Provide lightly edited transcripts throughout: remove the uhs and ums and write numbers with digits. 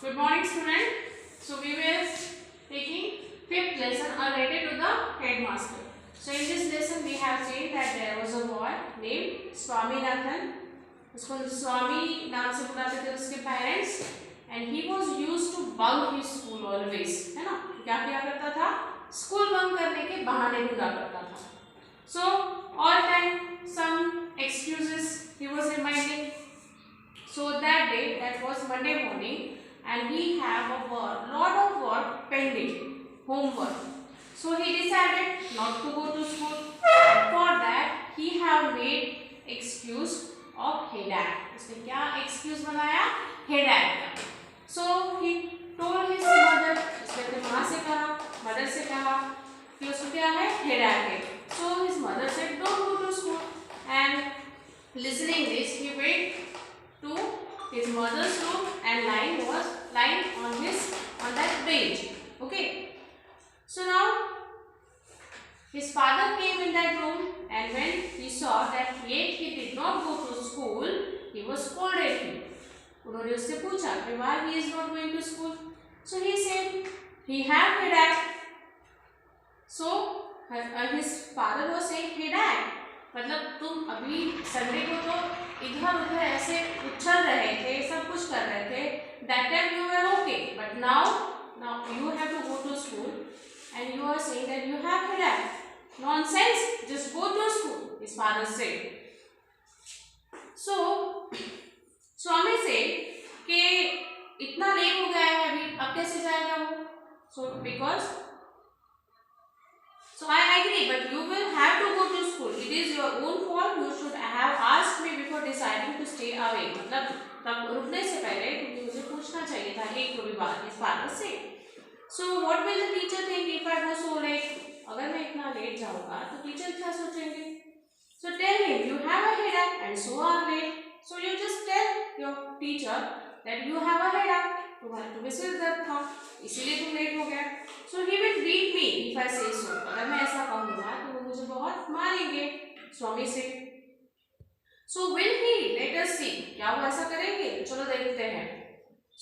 Good morning, student. So we were taking fifth lesson related to the headmaster. So in this lesson we have seen that there was a boy named Swaminathan. उसको स्वामी नाम से बुलाते थे उसके parents and he was use to bunk his school always, है ना। क्या किया करता था? स्कूल बंक करने के बहाने ढूंढा करता था. So all time some excuses he was reminding. So that day, that was Monday morning, and he have a lot of work pending, homework. So he decided not to go to school. And for that, he have made excuse of headache. उसने क्या excuse बनाया? Headache का. So he told his mother. उसने अपने माँ से कहा, mother से कहा कि उसको क्या है? Headache है. So his mother said, don't go to school. And listening this, he went to his mother's room and lying on that bench. Okay. So now his father came in that room, and when he saw that yet he did not go to school, he was scolded him. उन्होंने उससे पूछा कि why he is not going to school. So he said he had headache. So his father was saying headache. मतलब तुम अभी Sunday को तो इधर उधर ऐसे उछल रहे थे, सब कुछ कर रहे थे. That time you were okay, but now you have to go to school and you are saying that you have headache. Nonsense, just go to school, his father said. So स्वामी से कि इतना लेट हो गया है अभी, अब कैसे जाएगा वो? So because So I agree, but you will have to go to school. It is your own fault. You should have asked me before deciding to stay away. मतलब तब रुकने से पहले क्योंकि मुझे पूछना चाहिए था एक को भी बात इस बात से. So what will the teacher think if I go so late? अगर मैं इतना लेट जाऊँगा तो टीचर क्या सोचेंगे? So tell him you have a headache and so are late. So you just tell your teacher that you have a headache. तुम्हें सिर दर्द था इसीलिए तुम लेट हो गया. So he will beat me if I say so. अगर मैं ऐसा कहूँगा तो वो मुझे बहुत मारेंगे, स्वामी से. So will he? Let us see. क्या वो ऐसा करेंगे? चलो देखते हैं.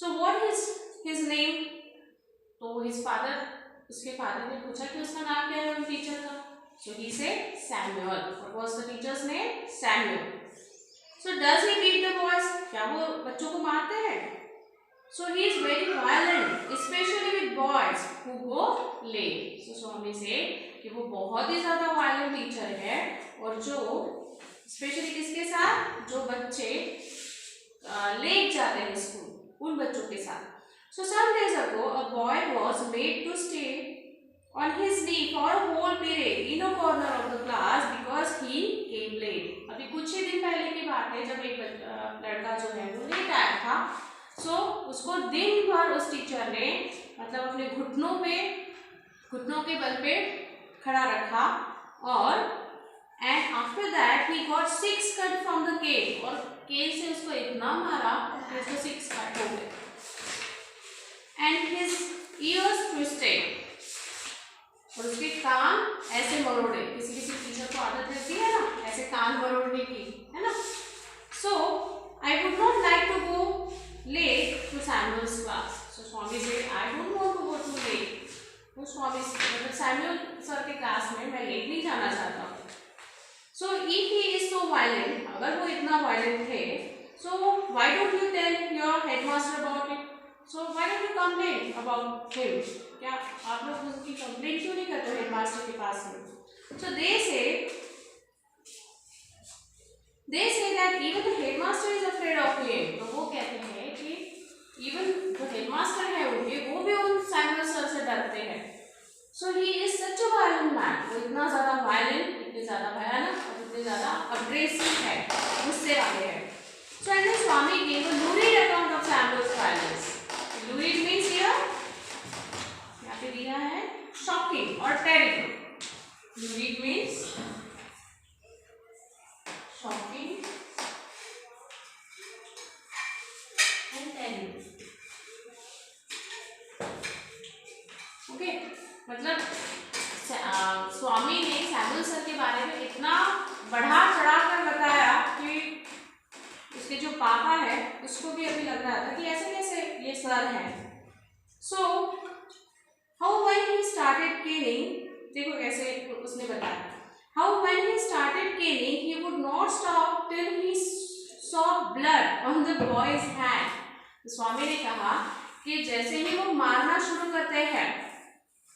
So what is his name? तो his father, उसके फादर ने पूछा कि उसका नाम क्या है उन टीचर का. So he said Samuel. What was the teacher's name? Samuel. So does he beat the boys? क्या वो बच्चों को मारते हैं? So he is very violent, especially with boys who go late. So स्वामी से कि वो बहुत ही ज़्यादा violent teacher है और जो especially किसके साथ? जो बच्चे late जाते हैं स्कूल उन बच्चों के साथ. So some days ago a boy was made to stay on his knee for a whole period in a corner of the class because he came late. अभी कुछ ही दिन पहले की बात है जब एक लड़का जो है वो लेट आया था. So उसको दिन भर उस टीचर ने मतलब अपने घुटनों के बल पे खड़ा रखा और and after that he got 6 cut from the cane. और केन से उसको इतना मारा कि उसको 6 कट हो गए. And his ears twisted. और उसके कान ऐसे मरोड़े. किसी टीचर को आदत रहती है ना ऐसे कान मरोड़ने की, है ना. So I would not like to go late to Samuel's class. So Swami said, I don't want to go too late. तो स्वामी मतलब सैमुअल सर के क्लास में मैं लेट नहीं जाना चाहता हूँ. So if he is so violent, अगर वो इतना violent थे, so why don't you tell your headmaster about it? So why don't you complain about him? क्या आप लोग उसकी complaint क्यों नहीं करते headmaster के पास में? So they say that even the headmaster is afraid of him. तो वो कहते हैं कि even जो headmaster है उनके वो भी उन सैमुअल सर से डरते हैं. So he is such a violent man. वो इतना ज़्यादा violent, इतने ज़्यादा भयानक और इतने ज़्यादा aggressive है, गुस्से वाले हैं. So and the Swami gave a lurid account of Samuel's violence. Lurid means here यहाँ पे दिया है shocking or terrible. Lurid means shocking and terrible. Okay, मतलब स्वामी ने सैमुअल सर के बारे में इतना बढ़ा चढ़ा कर बताया कि उसके जो पापा है उसको भी अभी लग रहा था कि ऐसे कैसे ये सर है। So how when he started caning, देखो कैसे उसने बताया, how when he started caning he would not stop till he saw blood on the boy's hand. Swami ने कहा कि जैसे ही वो मारना शुरू करते हैं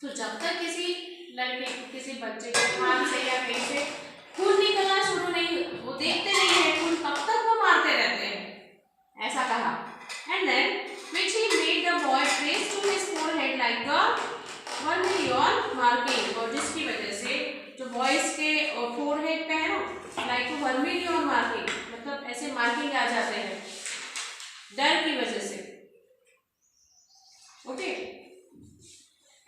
तो जब तक किसी लड़के किसी बच्चे के हाथ से या कहीं से खून निकलना शुरू नहीं, वो देखते नहीं है खून, तब तक वो मारते रहते हैं, ऐसा कहा। And then which he made the boy trace to his forehead like a vermilion marking, और जिसकी वजह से जो बॉयज के फोरहेड पे है ना लाइक अ वर्मिलियन मार्किंग, मतलब ऐसे मार्किंग आ जाते हैं डर की वजह से। Okay,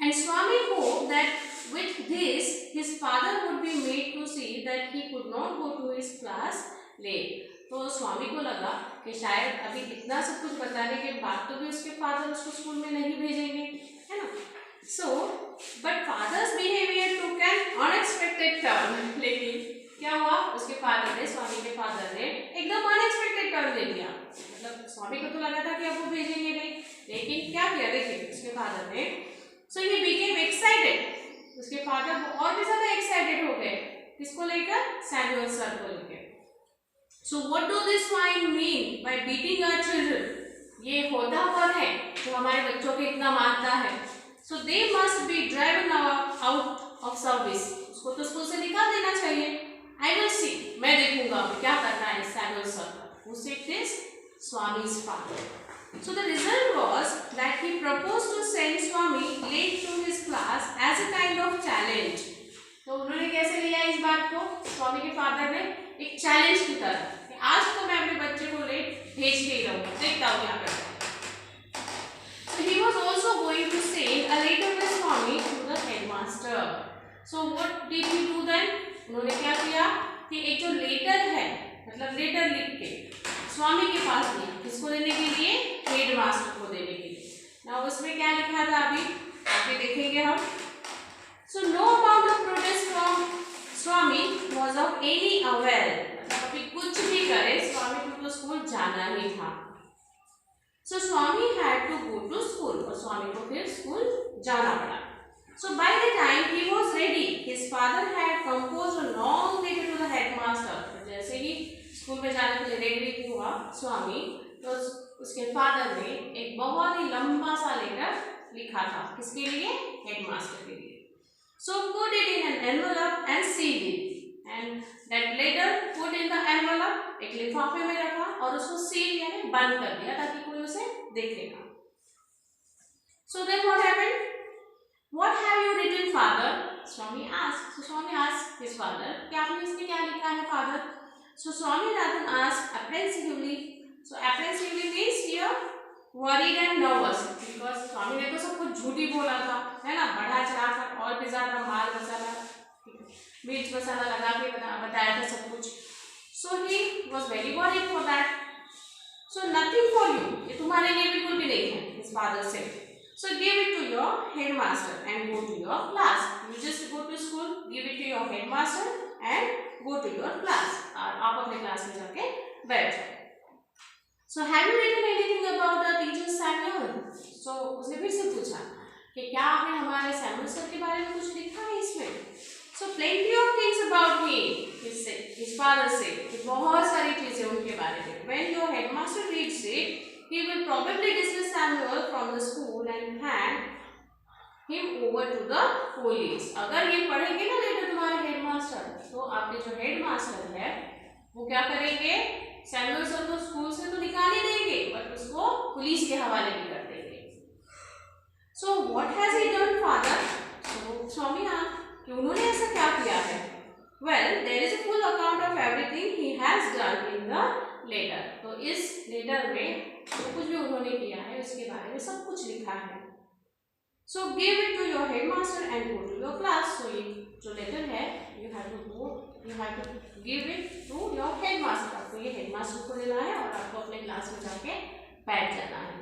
and Swami hoped that with this his father would be made to see that he could not go to his class late। तो स्वामी को लगा कि शायद अभी इतना सब कुछ बताने के बाद तो भी उसके फादर उसको स्कूल में नहीं भेजेंगे, है ना। So but father's behaviour took an unexpected turn, लेकिन क्या हुआ, उसके फादर ने, स्वामी के फादर ने एकदम अनएक्सपेक्टेड टर्न ले लिया। मतलब स्वामी को तो लगा था कि अब वो भेजेंगे नहीं, लेकिन क्या किया देखिए उसके फादर ने। So he became excited, उसके फादर और भी ज्यादा एक्साइटेड हो गए, किसको लेकर, सैमुअल सर को लेकर। So what do this swine mean by beating our children? ये होता कौन है जो हमारे बच्चों को इतना मारता है। So they must be driven out of service, उसको तो स्कूल से निकाल देना चाहिए। I will see, मैं देखूंगा क्या करना है सैमुअल सर का। Who said this? Swami's father. So the result was that he proposed to send Swami late to his class as a kind of challenge। तो उन्होंने कैसे लिया इस बात को, स्वामी के फादर ने एक चैलेंज की तरह कि आज तो मैं अपने बच्चे को लेट भेज के ही रहूंगा, देखता हूँ क्या करता है। So he was also going to send a letter with Swami to the headmaster। So what did he do then? उन्होंने क्या किया कि एक जो लेटर है, मतलब लेटर लिख के स्वामी के पास दिया, किसको देने के लिए, हेडमास्टर को देने के लिए। ना उसमें क्या लिखा था अभी आगे देखेंगे हम। So no amount of protest from Swami was of any avail, मतलब अभी कुछ भी करे स्वामी को तो स्कूल जाना ही था। So Swami had to go to school, और स्वामी को फिर स्कूल जाना पड़ा। So by the time he was ready his father had composed a long letter to the headmaster. जैसे ही स्कूल में जाने के लिए रेडी हुआ स्वामी, तो उसके फादर ने एक बहुत ही लंबा सा लेटर लिखा था, किसके लिए, हेडमास्टर के लिए। So put it in an envelope and sealed it, and that letter put in the envelope, एक लिफाफे में रखा और उसको सील यानी बंद कर दिया ताकि कोई उसे देखेगा। So then what happened, what have you written father, Swami asked. So Swami asked his father कि आपने इसमें क्या लिखा है father. So Swaminathan asked apprehensively. So apprehensively means here worried and nervous, because स्वामी ने तो सब कुछ झूठी बोला था, है ना, बढ़ा चढ़ा कर और भी ज्यादा माल मसाला मिर्च मसाला लगा के बताया था सब कुछ। So he was very worried for that. So nothing for you, ये तुम्हारे लिए बिल्कुल भी नहीं है, his father said. So give it to your headmaster and go to your class. You just go to school, give it to your headmaster and go to your class, और आप अपने क्लास में जाके बैठ जाओ। So have you written anything about the teacher Samuel? So उसने फिर से पूछा कि क्या आपने हमारे सैमुअल सर के बारे में कुछ लिखा है इसमें। So plenty of things about me, his father said, कि बहुत सारी चीजें उनके बारे में। When your headmaster reads it, he will probably dismiss Samuel from the school and hand him over to the police। अगर ये पढ़ेंगे ना लेटर तुम्हारे हेडमास्टर, तो आपके जो हेडमास्टर है वो क्या करेंगे, सैमुअल सर को स्कूल से तो निकाल ही देंगे, बट उसको पुलिस के हवाले भी कर देंगे। So what has he done father, so Swami asked कि उन्होंने ऐसा क्या किया है। Well there is a full account of everything he has done in the letter. तो इस लेटर में जो कुछ भी उन्होंने किया है उसके बारे में सब कुछ लिखा है। So give it to your headmaster and go to your class. So ये जो लेटर है you have to give it to your headmaster। आपको ये headmaster को देना है और आपको अपने क्लास में जाके बैठ जाना है।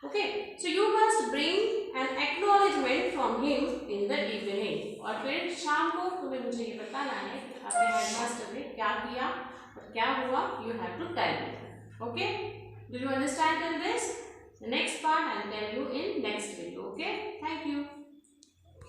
Okay, so you must bring an acknowledgement from him in the evening। और फिर शाम को तुम्हें मुझे ये बताना है कि आपके headmaster ने क्या किया और क्या हुआ। You have to tell me। Okay, do you understand in this? The next part I will tell you in